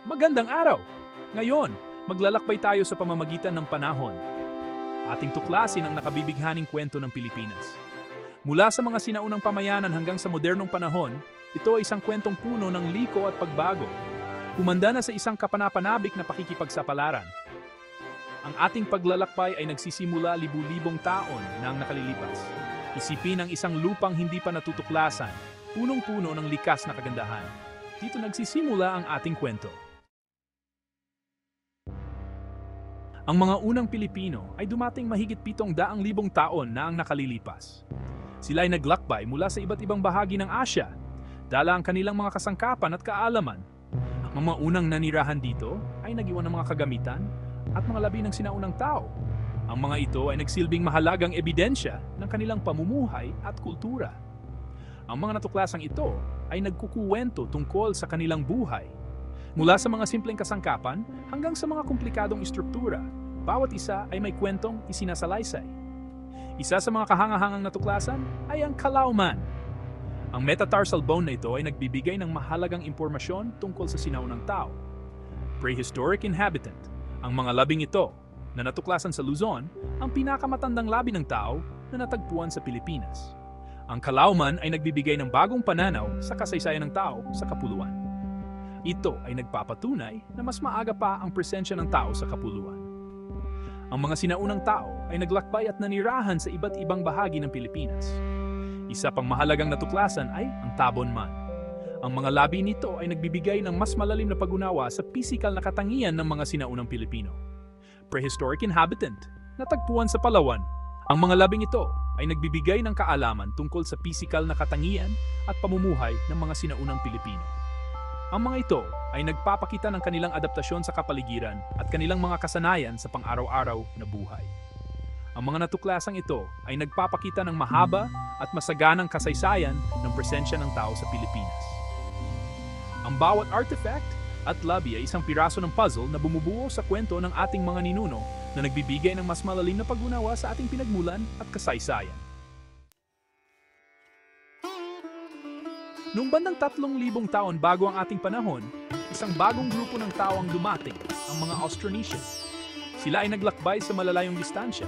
Magandang araw! Ngayon, maglalakbay tayo sa pamamagitan ng panahon. Ating tuklasin ang nakabibighaning kwento ng Pilipinas. Mula sa mga sinaunang pamayanan hanggang sa modernong panahon, ito ay isang kwentong puno ng liko at pagbago. Humanda na sa isang kapanapanabik na pakikipagsapalaran. Ang ating paglalakbay ay nagsisimula libu-libong taon na ang nakalilipas. Isipin ang isang lupang hindi pa natutuklasan, punong-puno ng likas na kagandahan. Dito nagsisimula ang ating kwento. Ang mga unang Pilipino ay dumating mahigit 700,000 taon na ang nakalilipas. Sila ay naglakbay mula sa iba't ibang bahagi ng Asya, dala ang kanilang mga kasangkapan at kaalaman. Ang mga unang nanirahan dito ay nag-iwan ng mga kagamitan at mga labi ng sinaunang tao. Ang mga ito ay nagsilbing mahalagang ebidensya ng kanilang pamumuhay at kultura. Ang mga natuklasang ito ay nagkukuwento tungkol sa kanilang buhay. Mula sa mga simpleng kasangkapan hanggang sa mga komplikadong istruktura, bawat isa ay may kwentong isinasalaysay. Isa sa mga kahangahangang natuklasan ay ang Calauman. Ang metatarsal bone na ito ay nagbibigay ng mahalagang impormasyon tungkol sa sinaunang tao. Prehistoric inhabitant, ang mga labing ito na natuklasan sa Luzon, ang pinakamatandang labi ng tao na natagpuan sa Pilipinas. Ang Calauman ay nagbibigay ng bagong pananaw sa kasaysayan ng tao sa kapuluan. Ito ay nagpapatunay na mas maaga pa ang presensya ng tao sa kapuluan. Ang mga sinaunang tao ay naglakbay at nanirahan sa iba't ibang bahagi ng Pilipinas. Isa pang mahalagang natuklasan ay ang Tabon Man. Ang mga labi nito ay nagbibigay ng mas malalim na pag-unawa sa pisikal na katangian ng mga sinaunang Pilipino. Prehistoric inhabitant, natagpuan sa Palawan. Ang mga labing ito ay nagbibigay ng kaalaman tungkol sa pisikal na katangian at pamumuhay ng mga sinaunang Pilipino. Ang mga ito ay nagpapakita ng kanilang adaptasyon sa kapaligiran at kanilang mga kasanayan sa pang-araw-araw na buhay. Ang mga natuklasang ito ay nagpapakita ng mahaba at masaganang kasaysayan ng presensya ng tao sa Pilipinas. Ang bawat artifact at labi ay isang piraso ng puzzle na bumubuo sa kwento ng ating mga ninuno na nagbibigay ng mas malalim na pag-unawa sa ating pinagmulan at kasaysayan. Noong bandang 3,000 taon bago ang ating panahon, isang bagong grupo ng tao ang dumating, ang mga Austronesians. Sila ay naglakbay sa malalayong distansya.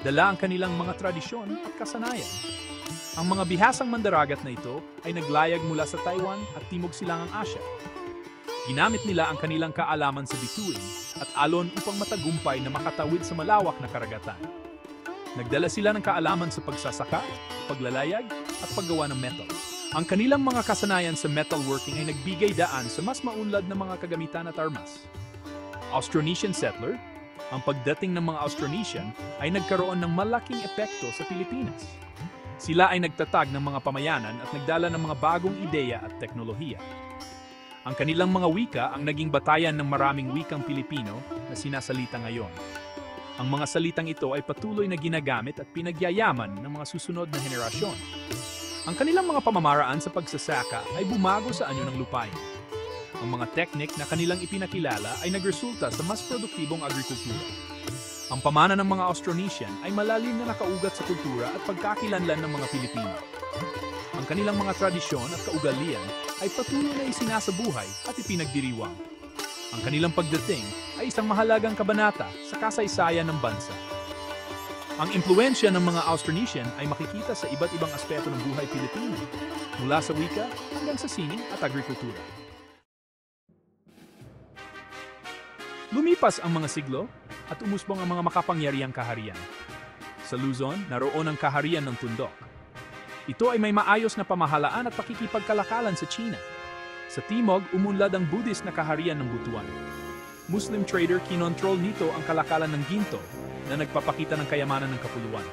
Dala ang kanilang mga tradisyon at kasanayan. Ang mga bihasang mandaragat na ito ay naglayag mula sa Taiwan at Timog Silangang Asya. Ginamit nila ang kanilang kaalaman sa bituin at alon upang matagumpay na makatawid sa malawak na karagatan. Nagdala sila ng kaalaman sa pagsasaka, paglalayag at paggawa ng metal. Ang kanilang mga kasanayan sa metalworking ay nagbigay daan sa mas maunlad na mga kagamitan at armas. Austronesian settler, ang pagdating ng mga Austronesian ay nagkaroon ng malaking epekto sa Pilipinas. Sila ay nagtatag ng mga pamayanan at nagdala ng mga bagong ideya at teknolohiya. Ang kanilang mga wika ang naging batayan ng maraming wikang Pilipino na sinasalita ngayon. Ang mga salitang ito ay patuloy na ginagamit at pinagyayaman ng mga susunod na henerasyon. Ang kanilang mga pamamaraan sa pagsasaka ay bumago sa anyo ng lupain. Ang mga teknik na kanilang ipinakilala ay nagresulta sa mas produktibong agrikultura. Ang pamana ng mga Austronesian ay malalim na nakaugat sa kultura at pagkakilanlan ng mga Pilipino. Ang kanilang mga tradisyon at kaugalian ay patuloy na isinasabuhay at ipinagdiriwang. Ang kanilang pagdating ay isang mahalagang kabanata sa kasaysayan ng bansa. Ang impluwensya ng mga Austronesian ay makikita sa iba't ibang aspeto ng buhay Pilipino, mula sa wika hanggang sa sining at agrikultura. Lumipas ang mga siglo at umusbong ang mga makapangyarihang kaharian. Sa Luzon, naroon ang kaharian ng Tundok. Ito ay may maayos na pamahalaan at pakikipagkalakalan sa China. Sa Timog, umunlad ang Buddhist na kaharian ng Butuan. Muslim trader kinontrol nito ang kalakalan ng Ginto na nagpapakita ng kayamanan ng kapuluan.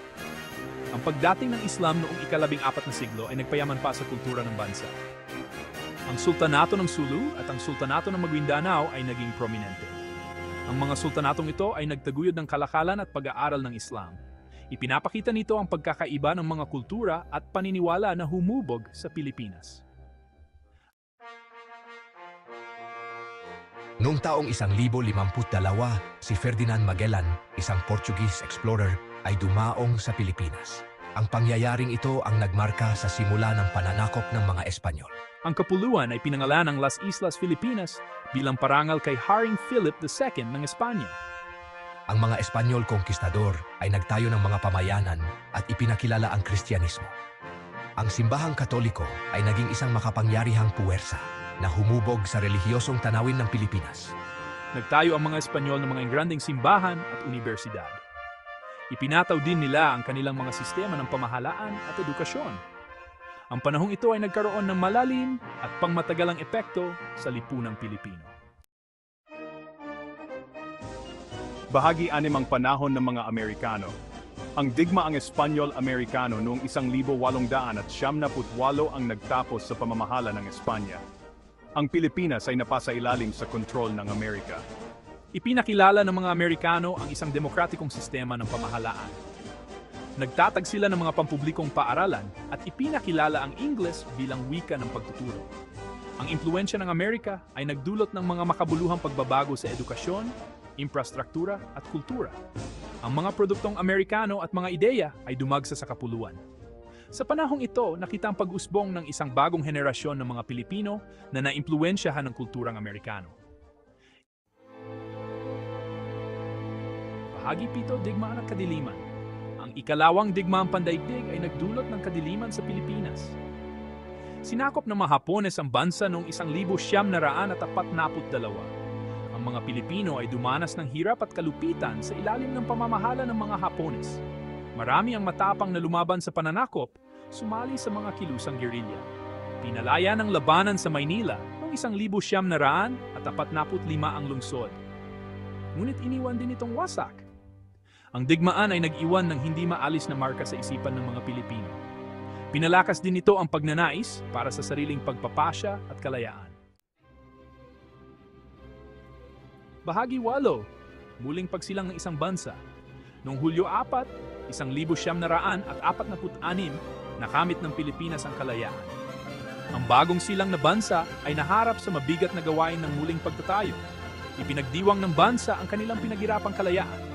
Ang pagdating ng Islam noong ika-14 na siglo ay nagpayaman pa sa kultura ng bansa. Ang Sultanato ng Sulu at ang Sultanato ng Maguindanao ay naging prominente. Ang mga sultanatong ito ay nagtaguyod ng kalakalan at pag-aaral ng Islam. Ipinapakita nito ang pagkakaiba ng mga kultura at paniniwala na humubog sa Pilipinas. Noong taong 1052, si Ferdinand Magellan, isang Portuguese explorer, ay dumaong sa Pilipinas. Ang pangyayaring ito ang nagmarka sa simula ng pananakop ng mga Espanyol. Ang kapuluan ay pinangalan ng Las Islas Filipinas bilang parangal kay Haring Philip II ng Espanya. Ang mga Espanyol konkistador ay nagtayo ng mga pamayanan at ipinakilala ang Kristyanismo. Ang simbahang Katoliko ay naging isang makapangyarihang puwersa na humubog sa relihiyosong tanawin ng Pilipinas. Nagtayo ang mga Espanyol ng mga engrandeng simbahan at unibersidad. Ipinataw din nila ang kanilang mga sistema ng pamahalaan at edukasyon. Ang panahong ito ay nagkaroon ng malalim at pangmatagalang epekto sa lipunang Pilipino. Bahagi 6 ang panahon ng mga Amerikano. Ang digmaang Espanyol-Amerikano noong 1878 ang nagtapos sa pamamahala ng Espanya. Ang Pilipinas ay napasailalim sa kontrol ng Amerika. Ipinakilala ng mga Amerikano ang isang demokratikong sistema ng pamahalaan. Nagtatag sila ng mga pampublikong paaralan at ipinakilala ang Ingles bilang wika ng pagtuturo. Ang impluensya ng Amerika ay nagdulot ng mga makabuluhang pagbabago sa edukasyon, infrastruktura at kultura. Ang mga produktong Amerikano at mga ideya ay dumagsa sa kapuluan. Sa panahong ito, nakita ang pag-usbong ng isang bagong henerasyon ng mga Pilipino na naimpluensyahan ng kulturang Amerikano. Bahagi 7, digmaan at kadiliman. Ang ikalawang digmaang pandaigdig ay nagdulot ng kadiliman sa Pilipinas. Sinakop ng mga Hapones ang bansa noong 1942. Ang mga Pilipino ay dumanas ng hirap at kalupitan sa ilalim ng pamamahala ng mga Hapones. Marami ang matapang na lumaban sa pananakop, sumali sa mga kilusang gerilya. Pinalaya ng labanan sa Maynila noong 1945 ang lungsod. Ngunit iniwan din itong wasak. Ang digmaan ay nag-iwan ng hindi maalis na marka sa isipan ng mga Pilipino. Pinalakas din ito ang pagnanais para sa sariling pagpapasya at kalayaan. Bahagi 8, muling pagsilang ng isang bansa. Noong Hulyo 4, 1946, nakamit ng Pilipinas ang kalayaan. Ang bagong silang na bansa ay naharap sa mabigat na gawain ng muling pagtatayo. Ipinagdiwang ng bansa ang kanilang pinaghirapang kalayaan.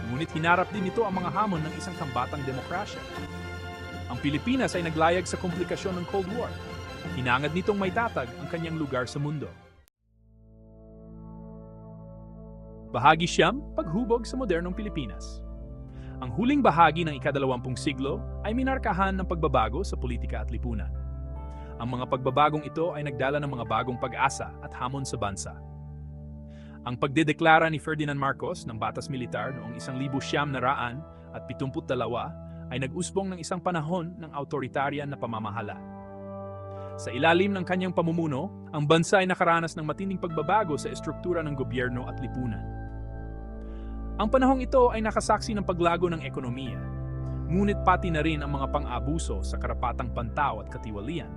Ngunit hinarap din ito ang mga hamon ng isang kambatang demokrasya. Ang Pilipinas ay naglayag sa komplikasyon ng Cold War. Hinangad nitong maitatag ang kanyang lugar sa mundo. Bahagi 9, paghubog sa modernong Pilipinas. Ang huling bahagi ng ika-20 siglo ay minarkahan ng pagbabago sa politika at lipunan. Ang mga pagbabagong ito ay nagdala ng mga bagong pag-asa at hamon sa bansa. Ang pagdedeklara ni Ferdinand Marcos ng batas militar noong 1972 ay nag-usbong ng isang panahon ng autoritaryan na pamamahala. Sa ilalim ng kanyang pamumuno, ang bansa ay nakaranas ng matinding pagbabago sa estruktura ng gobyerno at lipunan. Ang panahong ito ay nakasaksi ng paglago ng ekonomiya, ngunit pati na rin ang mga pang-abuso sa karapatang pantao at katiwalian.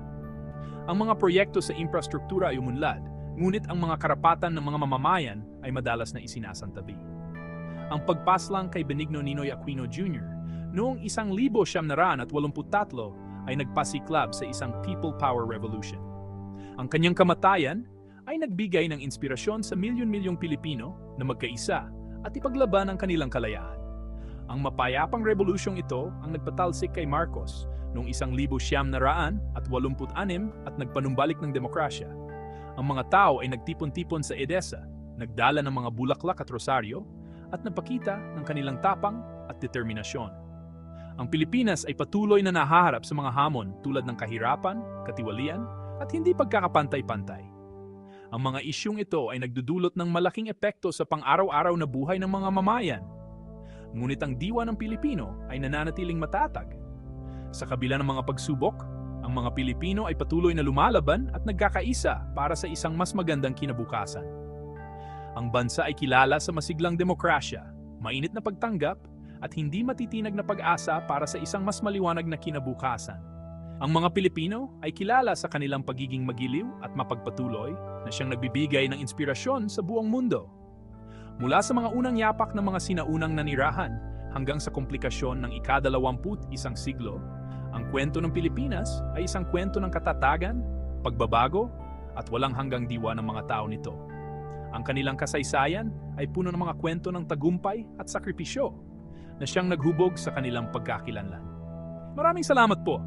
Ang mga proyekto sa infrastruktura ay umunlad, ngunit ang mga karapatan ng mga mamamayan ay madalas na isinasantabi. Ang pagpaslang kay Benigno Ninoy Aquino Jr. noong 1983 ay nagpasiklab sa isang People Power Revolution. Ang kanyang kamatayan ay nagbigay ng inspirasyon sa milyon-milyong Pilipino na magkaisa at ipaglaban ang kanilang kalayaan. Ang mapayapang revolusyong ito ang nagpatalsik kay Marcos noong 1986 at nagpanumbalik ng demokrasya. Ang mga tao ay nagtipon-tipon sa EDSA, nagdala ng mga bulaklak at rosaryo, at napakita ng kanilang tapang at determinasyon. Ang Pilipinas ay patuloy na nahaharap sa mga hamon tulad ng kahirapan, katiwalian, at hindi pagkakapantay-pantay. Ang mga isyung ito ay nagdudulot ng malaking epekto sa pang-araw-araw na buhay ng mga mamayan. Ngunit ang diwa ng Pilipino ay nananatiling matatag. Sa kabila ng mga pagsubok, ang mga Pilipino ay patuloy na lumalaban at nagkakaisa para sa isang mas magandang kinabukasan. Ang bansa ay kilala sa masiglang demokrasya, mainit na pagtanggap, at hindi matitinag na pag-asa para sa isang mas maliwanag na kinabukasan. Ang mga Pilipino ay kilala sa kanilang pagiging magiliw at mapagpatuloy na siyang nagbibigay ng inspirasyon sa buong mundo. Mula sa mga unang yapak ng mga sinaunang nanirahan hanggang sa komplikasyon ng ika-21 siglo, ang kwento ng Pilipinas ay isang kwento ng katatagan, pagbabago, at walang hanggang diwa ng mga tao nito. Ang kanilang kasaysayan ay puno ng mga kwento ng tagumpay at sakripisyo na siyang naghubog sa kanilang pagkakilanlan. Maraming salamat po!